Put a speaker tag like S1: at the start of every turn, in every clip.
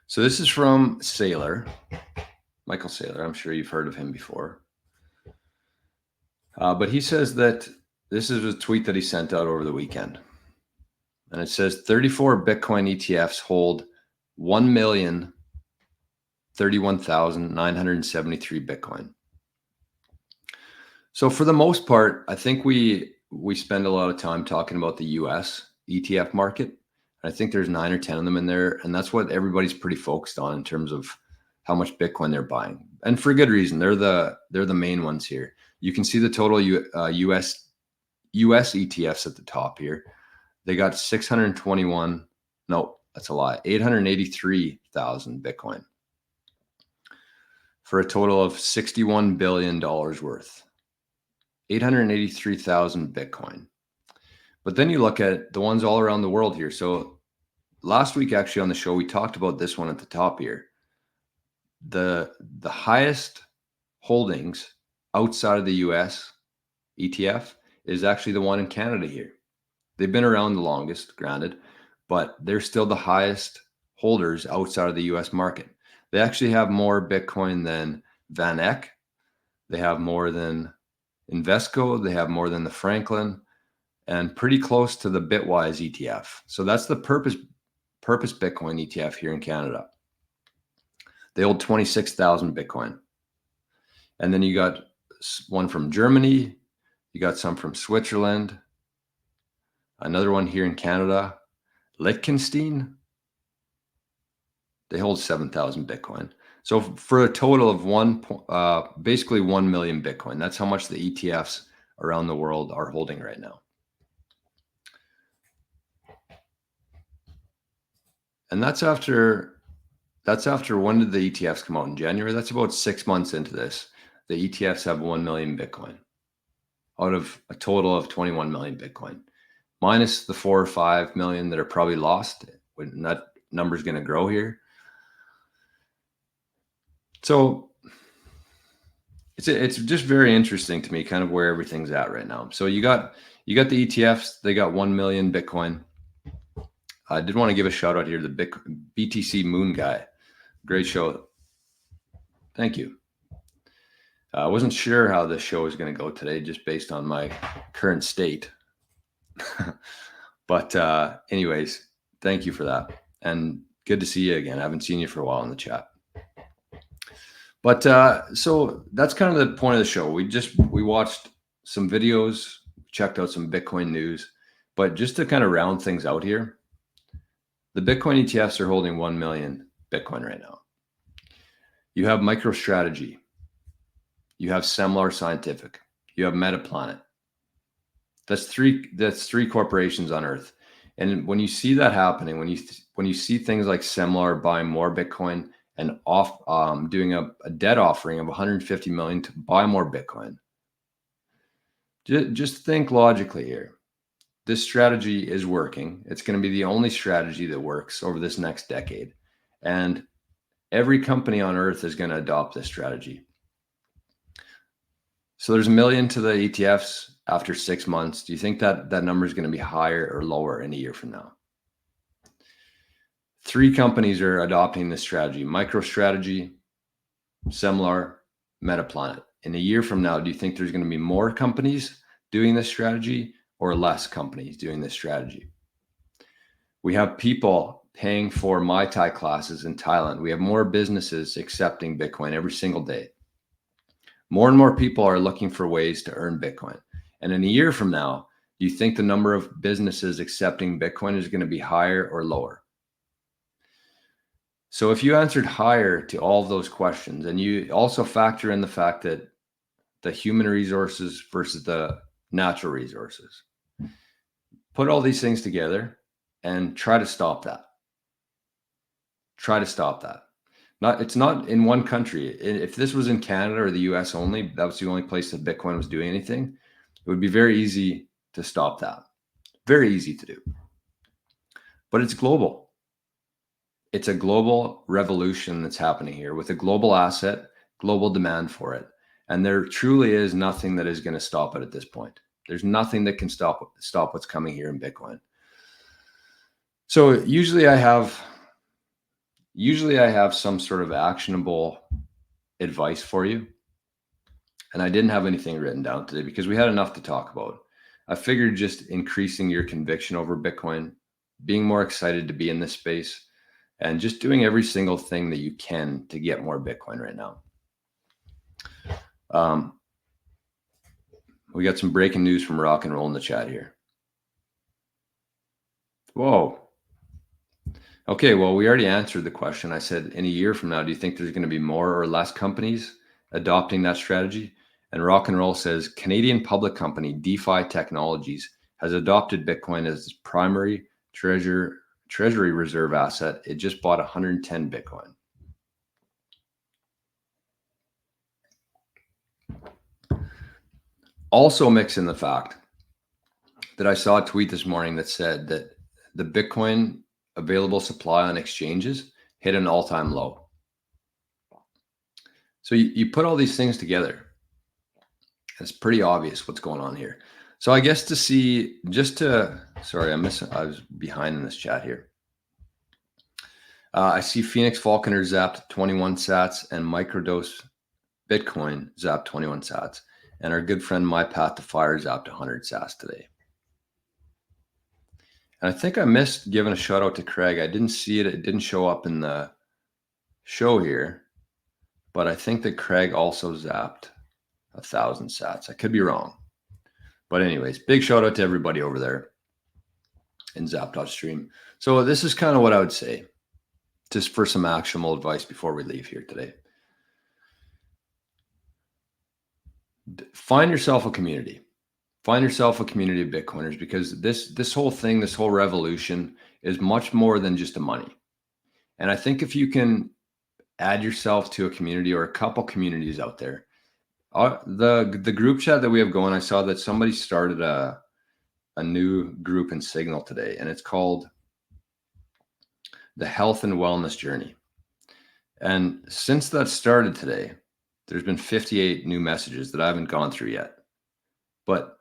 S1: So this is from Saylor, Michael Saylor. I'm sure you've heard of him before. But he says that this is a tweet that he sent out over the weekend. And it says 34 Bitcoin ETFs hold 1,031,973 Bitcoin. So for the most part, I think we spend a lot of time talking about the US ETF market. I think there's 9 or 10 of them in there. And that's what everybody's pretty focused on in terms of how much Bitcoin they're buying. And for good reason. They're the main ones here. You can see the total US ETFs at the top here. They got 621. No, that's a lie. 883,000 Bitcoin for a total of $61 billion worth. 883,000 Bitcoin. But then you look at the ones all around the world here. So last week, actually, on the show, we talked about this one at the top here. The highest holdings outside of the US ETF is actually the one in Canada here. They've been around the longest, granted, but they're still the highest holders outside of the US market. They actually have more Bitcoin than Van Eck. They have more than Invesco. They have more than the Franklin, and pretty close to the Bitwise ETF. So that's the Purpose Bitcoin ETF here in Canada. They hold 26,000 Bitcoin. And then you got one from Germany. You got some from Switzerland. Another one here in Canada, Liechtenstein. They hold 7,000 Bitcoin. So for a total of basically 1 million Bitcoin. That's how much the ETFs around the world are holding right now. And that's after when did the ETFs come out? In January? That's about 6 months into this. The ETFs have 1 million Bitcoin out of a total of 21 million Bitcoin, minus the 4 or 5 million that are probably lost. When that number is going to grow here. So it's just very interesting to me, kind of where everything's at right now. So you got the ETFs. They got 1 million Bitcoin. I did want to give a shout out here to the BTC Moon guy. Great show. Thank you. I wasn't sure how this show was going to go today, just based on my current state. But anyways, thank you for that. And good to see you again. I haven't seen you for a while in the chat. But so that's kind of the point of the show. We watched some videos, checked out some Bitcoin news. But just to kind of round things out here, the Bitcoin ETFs are holding 1 million Bitcoin right now. You have MicroStrategy. You have Semler Scientific. You have MetaPlanet. That's three corporations on Earth. And when you see that happening, when you see things like Semler buying more Bitcoin and doing a debt offering of 150 million to buy more Bitcoin, just think logically here. This strategy is working. It's going to be the only strategy that works over this next decade. And every company on Earth is going to adopt this strategy. So there's 1 million to the ETFs after 6 months. Do you think that number is going to be higher or lower in a year from now? 3 companies are adopting this strategy: MicroStrategy, Semler, MetaPlanet. In a year from now, do you think there's going to be more companies doing this strategy or less companies doing this strategy? We have people paying for Mai Tai classes in Thailand. We have more businesses accepting Bitcoin every single day. More and more people are looking for ways to earn Bitcoin. And in a year from now, do you think the number of businesses accepting Bitcoin is going to be higher or lower? So if you answered higher to all of those questions, and you also factor in the fact that the human resources versus the natural resources, put all these things together and try to stop that. Try to stop that. It's not in one country. If this was in Canada or the US only, that was the only place that Bitcoin was doing anything, it would be very easy to stop that. Very easy to do. But it's global. It's a global revolution that's happening here with a global asset, global demand for it. And there truly is nothing that is going to stop it at this point. There's nothing that can stop what's coming here in Bitcoin. So usually I have usually I have some sort of actionable advice for you. And I didn't have anything written down today because we had enough to talk about. I figured just increasing your conviction over Bitcoin, being more excited to be in this space, and just doing every single thing that you can to get more Bitcoin right now. We got some breaking news from Rock and Roll in the chat here. Whoa. Okay, well, we already answered the question. I said, in a year from now, do you think there's going to be more or less companies adopting that strategy? And Rock and Roll says, Canadian public company DeFi Technologies has adopted Bitcoin as its primary treasury reserve asset. It just bought 110 Bitcoin. Also mix in the fact that I saw a tweet this morning that said that the Bitcoin available supply on exchanges hit an all-time low. So you put all these things together. It's pretty obvious what's going on here. So I guess sorry, I was behind in this chat here. I see Phoenix Falconer zapped 21 sats and Microdose Bitcoin zapped 21 sats. And our good friend My Path to Fire zapped 100 sats today. And I think I missed giving a shout out to Craig. I didn't see it. It didn't show up in the show here. But I think that Craig also zapped 1,000 sats. I could be wrong. But anyways, big shout out to everybody over there in Zap.stream. So this is kind of what I would say, just for some actionable advice before we leave here today. Find yourself a community. Find yourself a community of Bitcoiners, because this whole thing, this whole revolution is much more than just the money. And I think if you can add yourself to a community or a couple communities out there, the group chat that we have going, I saw that somebody started a new group in Signal today, and it's called the Health and Wellness Journey. And since that started today, there's been 58 new messages that I haven't gone through yet. But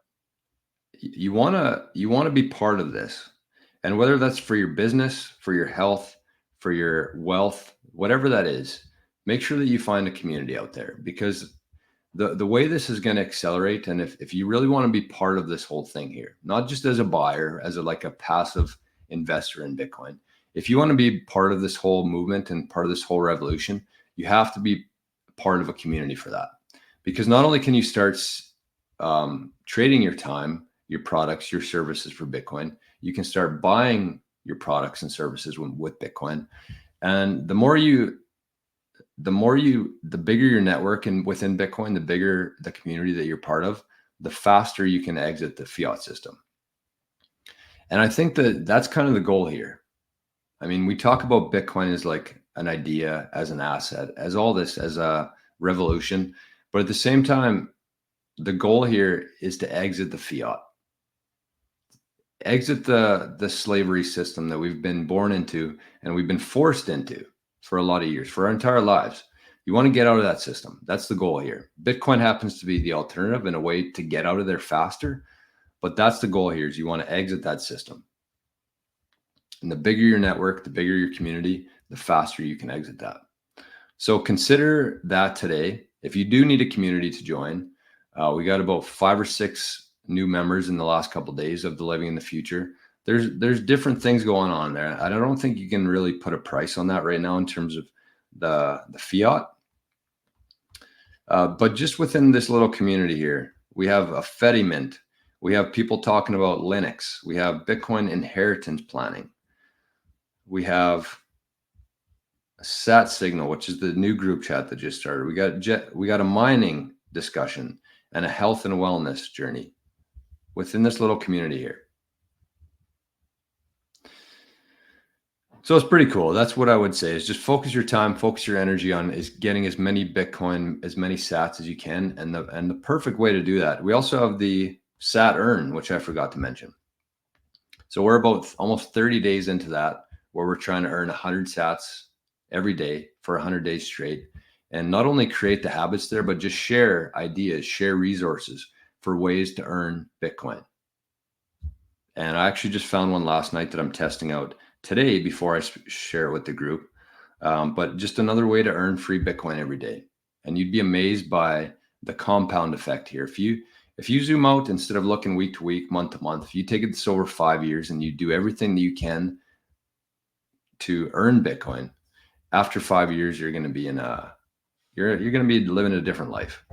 S1: you want to be part of this. And whether that's for your business, for your health, for your wealth, whatever that is, make sure that you find a community out there, because the way this is going to accelerate, and if you really want to be part of this whole thing here, not just as a buyer, as like a passive investor in Bitcoin, if you want to be part of this whole movement and part of this whole revolution, you have to be part of a community for that. Because not only can you start trading your time, your products, your services for Bitcoin, you can start buying your products and services with Bitcoin. And the bigger your network and within Bitcoin, the bigger the community that you're part of, the faster you can exit the fiat system. And I think that that's kind of the goal here. I mean, we talk about Bitcoin as like an idea, as an asset, as all this, as a revolution. But at the same time, the goal here is to exit the fiat, exit the slavery system that we've been born into and we've been forced into for a lot of years, for our entire lives. You want to get out of that system. That's the goal here. Bitcoin happens to be the alternative in a way to get out of there faster. But that's the goal here, is you want to exit that system. And the bigger your network, the bigger your community, the faster you can exit that. So consider that today. If you do need a community to join, we got about 5 or 6 new members in the last couple of days of the Living in the Future. There's different things going on there. I don't think you can really put a price on that right now in terms of the fiat. But just within this little community here, we have a Fedimint. We have people talking about Linux. We have Bitcoin inheritance planning. We have Sat Signal, which is the new group chat that just started. We got a mining discussion and a health and wellness journey within this little community here. So it's pretty cool. That's what I would say, is just focus your time, focus your energy on is getting as many Bitcoin, as many sats as you can. And the perfect way to do that, we also have the Sat Earn, which I forgot to mention. So we're about almost 30 days into that, where we're trying to earn 100 sats every day for 100 days straight. And not only create the habits there, but just share ideas, share resources for ways to earn Bitcoin. And I actually just found one last night that I'm testing out today before I share it with the group. But just another way to earn free Bitcoin every day. And you'd be amazed by the compound effect here. If you zoom out, instead of looking week to week, month to month, if you take this over 5 years and you do everything that you can to earn Bitcoin, after 5 years, you're going to be you're going to be living a different life.